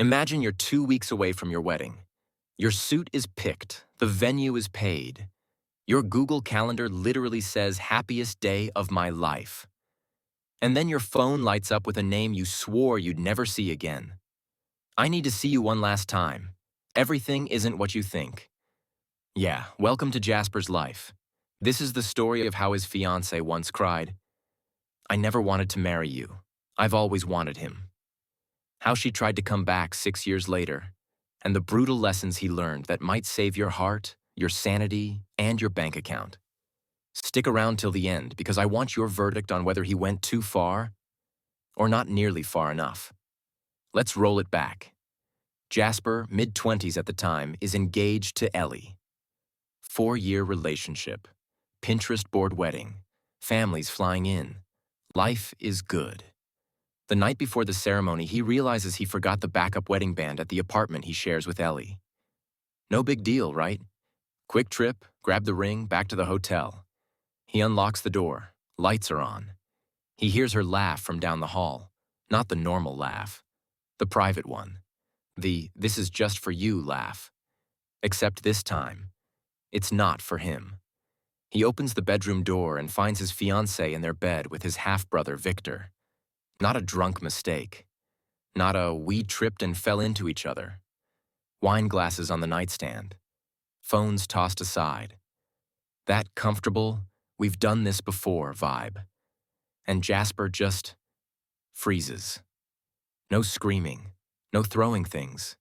Imagine you're 2 weeks away from your wedding. Your suit is picked, the venue is paid. Your Google Calendar literally says happiest day of my life. And then your phone lights up with a name you swore you'd never see again. I need to see you one last time. Everything isn't what you think. Yeah, welcome to Jasper's life. This is the story of how his fiancée once cried, "I never wanted to marry you. I've always wanted him." How she tried to come back 6 years later, and the brutal lessons he learned that might save your heart, your sanity, and your bank account. Stick around till the end because I want your verdict on whether he went too far or not nearly far enough. Let's roll it back. Jasper, mid-20s at the time, is engaged to Ellie. 4-year relationship, Pinterest board wedding, families flying in. Life is good. The night before the ceremony, he realizes he forgot the backup wedding band at the apartment he shares with Ellie. No big deal, right? Quick trip, grab the ring, back to the hotel. He unlocks the door. Lights are on. He hears her laugh from down the hall. Not the normal laugh. The private one. The "this is just for you" laugh. Except this time, it's not for him. He opens the bedroom door and finds his fiancée in their bed with his half-brother Victor. Not a drunk mistake. Not a "we tripped and fell into each other." Wine glasses on the nightstand. Phones tossed aside. That comfortable, "we've done this before" vibe. And Jasper just freezes. No screaming, no throwing things,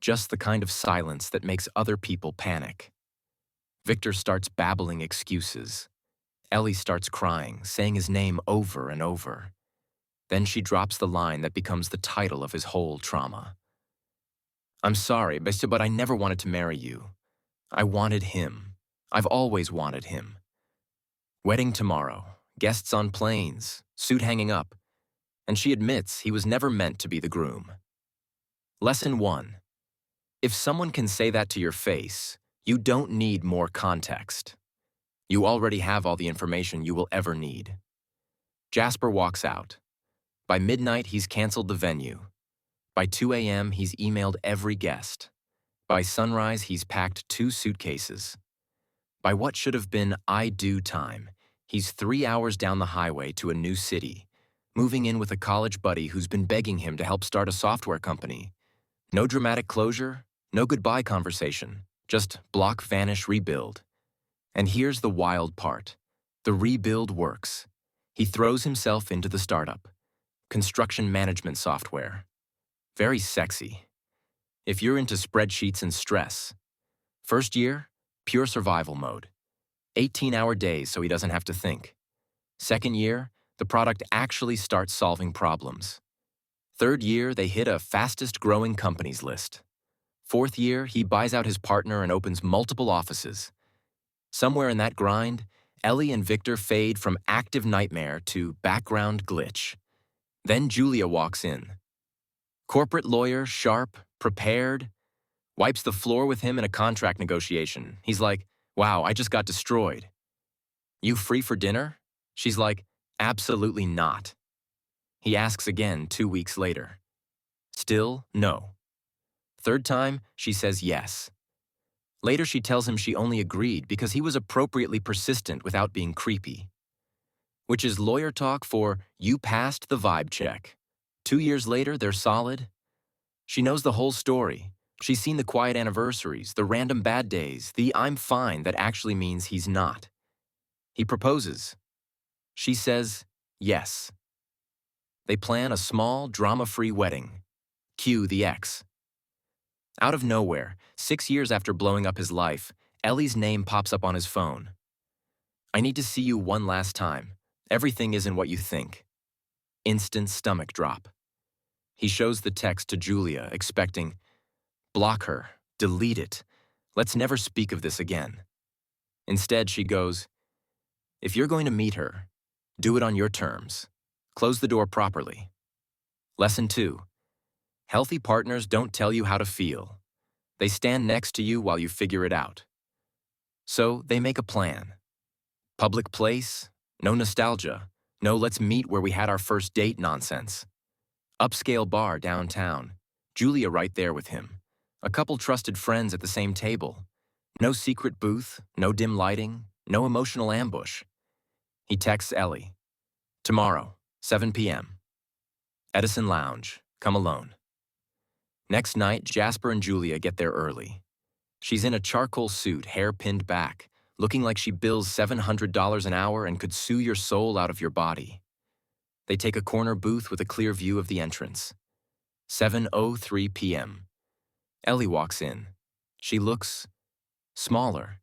just the kind of silence that makes other people panic. Victor starts babbling excuses. Ellie starts crying, saying his name over and over. Then she drops the line that becomes the title of his whole trauma. "I'm sorry, but I never wanted to marry you. I wanted him. I've always wanted him." Wedding tomorrow, guests on planes, suit hanging up, and she admits he was never meant to be the groom. Lesson 1. If someone can say that to your face, you don't need more context. You already have all the information you will ever need. Jasper walks out. By midnight, he's canceled the venue. By 2 a.m., he's emailed every guest. By sunrise, he's packed 2 suitcases. By what should have been "I do" time, he's 3 hours down the highway to a new city, moving in with a college buddy who's been begging him to help start a software company. No dramatic closure, no goodbye conversation, just block, vanish, rebuild. And here's the wild part. The rebuild works. He throws himself into the startup. Construction management software. Very sexy. If you're into spreadsheets and stress. First year, pure survival mode. 18-hour days so he doesn't have to think. Second year, the product actually starts solving problems. Third year, they hit a fastest growing companies list. Fourth year, he buys out his partner and opens multiple offices. Somewhere in that grind, Ellie and Victor fade from active nightmare to background glitch. Then Julia walks in. Corporate lawyer, sharp, prepared, wipes the floor with him in a contract negotiation. He's like, "Wow, I just got destroyed." "You free for dinner?" She's like, "Absolutely not." He asks again 2 weeks later. Still, no. Third time, she says yes. Later, she tells him she only agreed because he was appropriately persistent without being creepy. Which is lawyer talk for "you passed the vibe check." 2 years later, they're solid. She knows the whole story. She's seen the quiet anniversaries, the random bad days, the "I'm fine" that actually means he's not. He proposes. She says yes. They plan a small, drama-free wedding. Cue the ex. Out of nowhere, 6 years after blowing up his life, Ellie's name pops up on his phone. "I need to see you one last time. Everything isn't what you think." Instant stomach drop. He shows the text to Julia, expecting, "Block her, delete it. Let's never speak of this again." Instead, she goes, "If you're going to meet her, do it on your terms. Close the door properly." Lesson 2. Healthy partners don't tell you how to feel. They stand next to you while you figure it out. So they make a plan. Public place, no nostalgia, no "let's meet where we had our first date" nonsense. Upscale bar downtown, Julia right there with him. A couple trusted friends at the same table. No secret booth, no dim lighting, no emotional ambush. He texts Ellie. Tomorrow, 7 p.m. Edison Lounge. Come alone. Next night, Jasper and Julia get there early. She's in a charcoal suit, hair pinned back, looking like she bills $700 an hour and could sue your soul out of your body. They take a corner booth with a clear view of the entrance. 7:03 p.m. Ellie walks in. She looks smaller,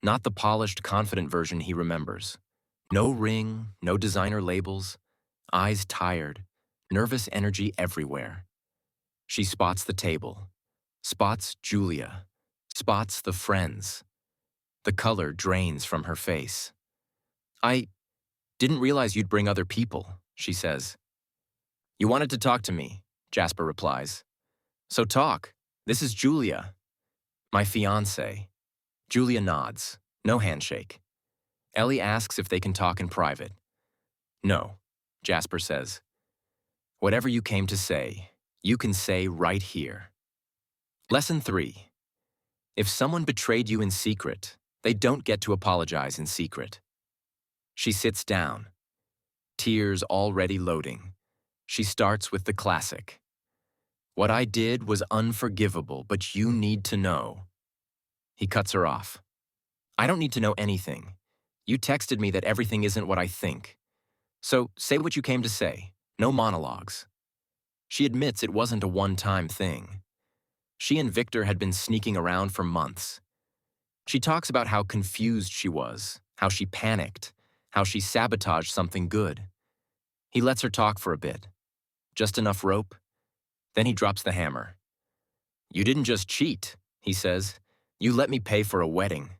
not the polished, confident version he remembers. No ring, no designer labels, eyes tired, nervous energy everywhere. She spots the table, spots Julia, spots the friends. The color drains from her face. I didn't realize you'd bring other people, she says. You wanted to talk to me, Jasper replies. So talk. This is Julia, my fiancée. Julia nods. No handshake. Ellie asks if they can talk in private. No, Jasper says. Whatever you came to say, you can say right here. Lesson 3. If someone betrayed you in secret, they don't get to apologize in secret. She sits down, tears already loading. She starts with the classic. What I did was unforgivable, but you need to know. He cuts her off. I don't need to know anything. You texted me that everything isn't what I think. So say what you came to say. No monologues. She admits it wasn't a one-time thing. She and Victor had been sneaking around for months. She talks about how confused she was, how she panicked, how she sabotaged something good. He lets her talk for a bit. Just enough rope. Then he drops the hammer. You didn't just cheat, he says. You let me pay for a wedding.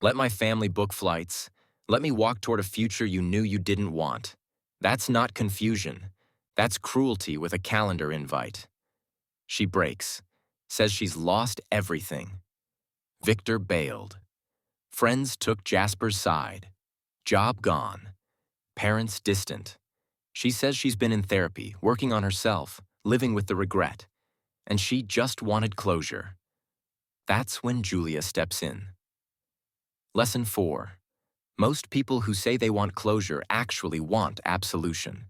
Let my family book flights. Let me walk toward a future you knew you didn't want. That's not confusion. That's cruelty with a calendar invite. She breaks, says she's lost everything. Victor bailed. Friends took Jasper's side. Job gone. Parents distant. She says she's been in therapy, working on herself, living with the regret. And she just wanted closure. That's when Julia steps in. Lesson 4. Most people who say they want closure actually want absolution.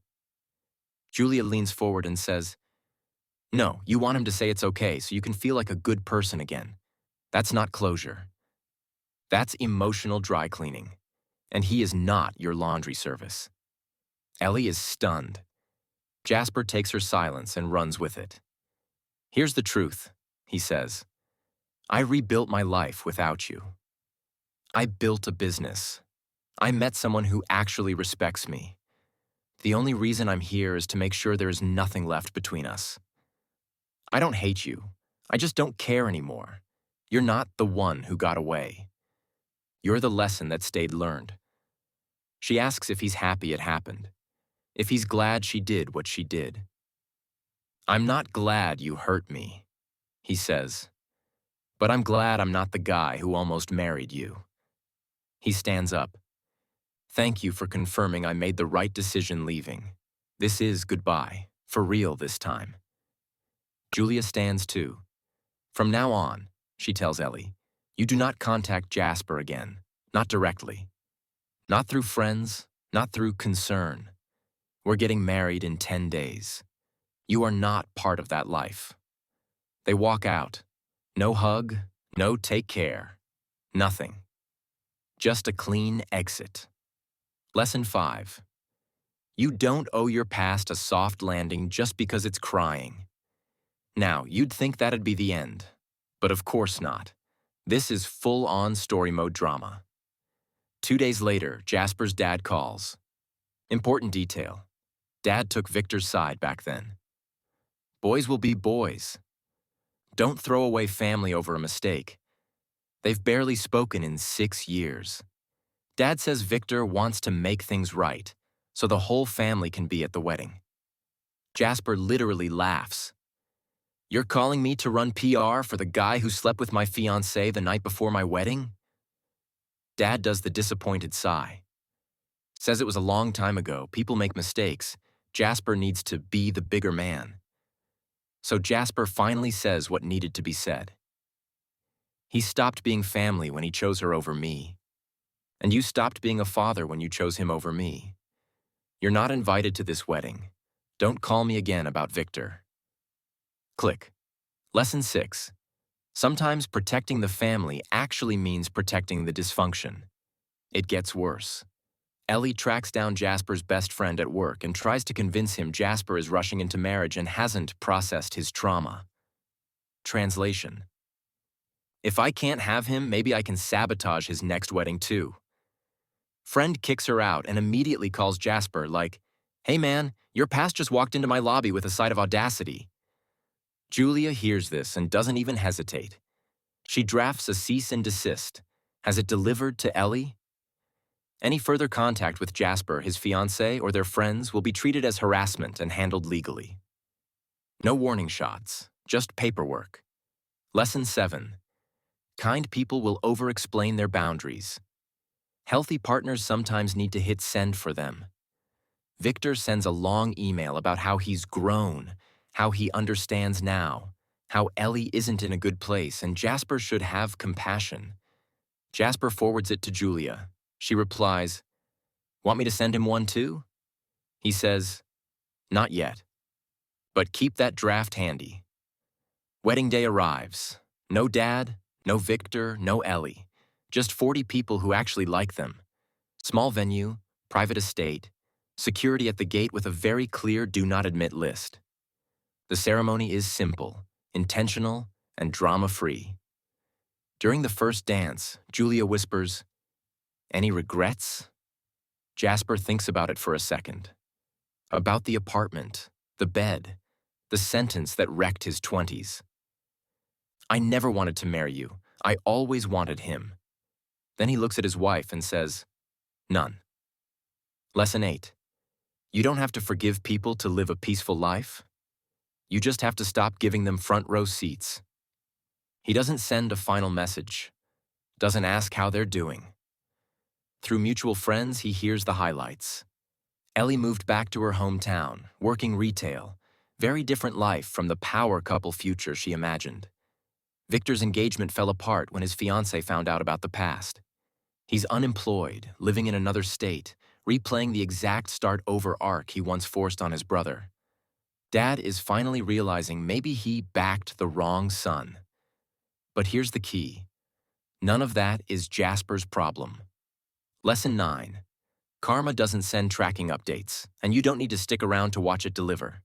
Julia leans forward and says, No, you want him to say it's okay so you can feel like a good person again. That's not closure. That's emotional dry cleaning. And he is not your laundry service. Ellie is stunned. Jasper takes her silence and runs with it. Here's the truth, he says. I rebuilt my life without you. I built a business. I met someone who actually respects me. The only reason I'm here is to make sure there is nothing left between us. I don't hate you. I just don't care anymore. You're not the one who got away. You're the lesson that stayed learned. She asks if he's happy it happened, if he's glad she did what she did. I'm not glad you hurt me, he says, but I'm glad I'm not the guy who almost married you. He stands up. Thank you for confirming I made the right decision leaving. This is goodbye, for real this time. Julia stands too. From now on, she tells Ellie, you do not contact Jasper again, not directly. Not through friends, not through concern. We're getting married in 10 days. You are not part of that life. They walk out. No hug, no take care. Nothing. Just a clean exit. Lesson 5. You don't owe your past a soft landing just because it's crying. Now, you'd think that'd be the end, but of course not. This is full-on story mode drama. 2 days later, Jasper's dad calls. Important detail. Dad took Victor's side back then. Boys will be boys. Don't throw away family over a mistake. They've barely spoken in 6 years. Dad says Victor wants to make things right, so the whole family can be at the wedding. Jasper literally laughs. You're calling me to run PR for the guy who slept with my fiancée the night before my wedding? Dad does the disappointed sigh. Says it was a long time ago, people make mistakes. Jasper needs to be the bigger man. So Jasper finally says what needed to be said. He stopped being family when he chose her over me. And you stopped being a father when you chose him over me. You're not invited to this wedding. Don't call me again about Victor. Click. Lesson 6. Sometimes protecting the family actually means protecting the dysfunction. It gets worse. Ellie tracks down Jasper's best friend at work and tries to convince him Jasper is rushing into marriage and hasn't processed his trauma. Translation. If I can't have him, maybe I can sabotage his next wedding too. Friend kicks her out and immediately calls Jasper like, "Hey man, your past just walked into my lobby with a side of audacity." Julia hears this and doesn't even hesitate. She drafts a cease and desist. Has it delivered to Ellie? Any further contact with Jasper, his fiancée, or their friends will be treated as harassment and handled legally. No warning shots, just paperwork. Lesson 7. Kind people will over-explain their boundaries. Healthy partners sometimes need to hit send for them. Victor sends a long email about how he's grown, how he understands now, how Ellie isn't in a good place and Jasper should have compassion. Jasper forwards it to Julia. She replies, "Want me to send him one too?" He says, "Not yet. But keep that draft handy." Wedding day arrives. No dad, no Victor, no Ellie. Just 40 people who actually like them. Small venue, private estate, security at the gate with a very clear do not admit list. The ceremony is simple, intentional, and drama-free. During the first dance, Julia whispers, "Any regrets?" Jasper thinks about it for a second. About the apartment, the bed, the sentence that wrecked his 20s. "I never wanted to marry you. I always wanted him." Then he looks at his wife and says, "None." Lesson 8. You don't have to forgive people to live a peaceful life. You just have to stop giving them front row seats. He doesn't send a final message, doesn't ask how they're doing. Through mutual friends, he hears the highlights. Ellie moved back to her hometown, working retail. Very different life from the power couple future she imagined. Victor's engagement fell apart when his fiancée found out about the past. He's unemployed, living in another state, replaying the exact start-over arc he once forced on his brother. Dad is finally realizing maybe he backed the wrong son. But here's the key. None of that is Jasper's problem. Lesson 9. Karma doesn't send tracking updates, and you don't need to stick around to watch it deliver.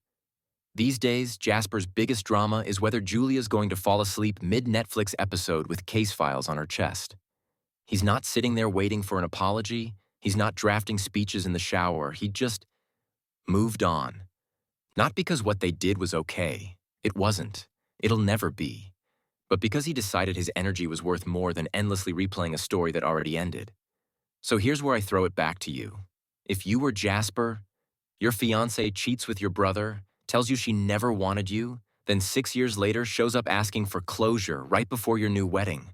These days, Jasper's biggest drama is whether Julia's going to fall asleep mid-Netflix episode with case files on her chest. He's not sitting there waiting for an apology. He's not drafting speeches in the shower. He just moved on. Not because what they did was okay. It wasn't. It'll never be. But because he decided his energy was worth more than endlessly replaying a story that already ended. So here's where I throw it back to you. If you were Jasper, your fiancée cheats with your brother, tells you she never wanted you, then 6 years later shows up asking for closure right before your new wedding.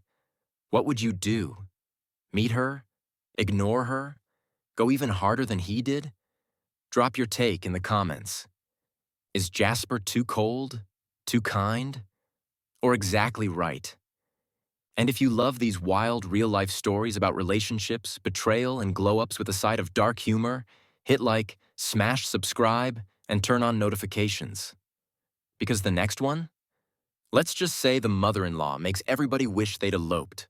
What would you do? Meet her? Ignore her? Go even harder than he did? Drop your take in the comments. Is Jasper too cold? Too kind? Or exactly right? And if you love these wild, real-life stories about relationships, betrayal, and glow-ups with a side of dark humor, hit like, smash subscribe, and turn on notifications. Because the next one? Let's just say the mother-in-law makes everybody wish they'd eloped.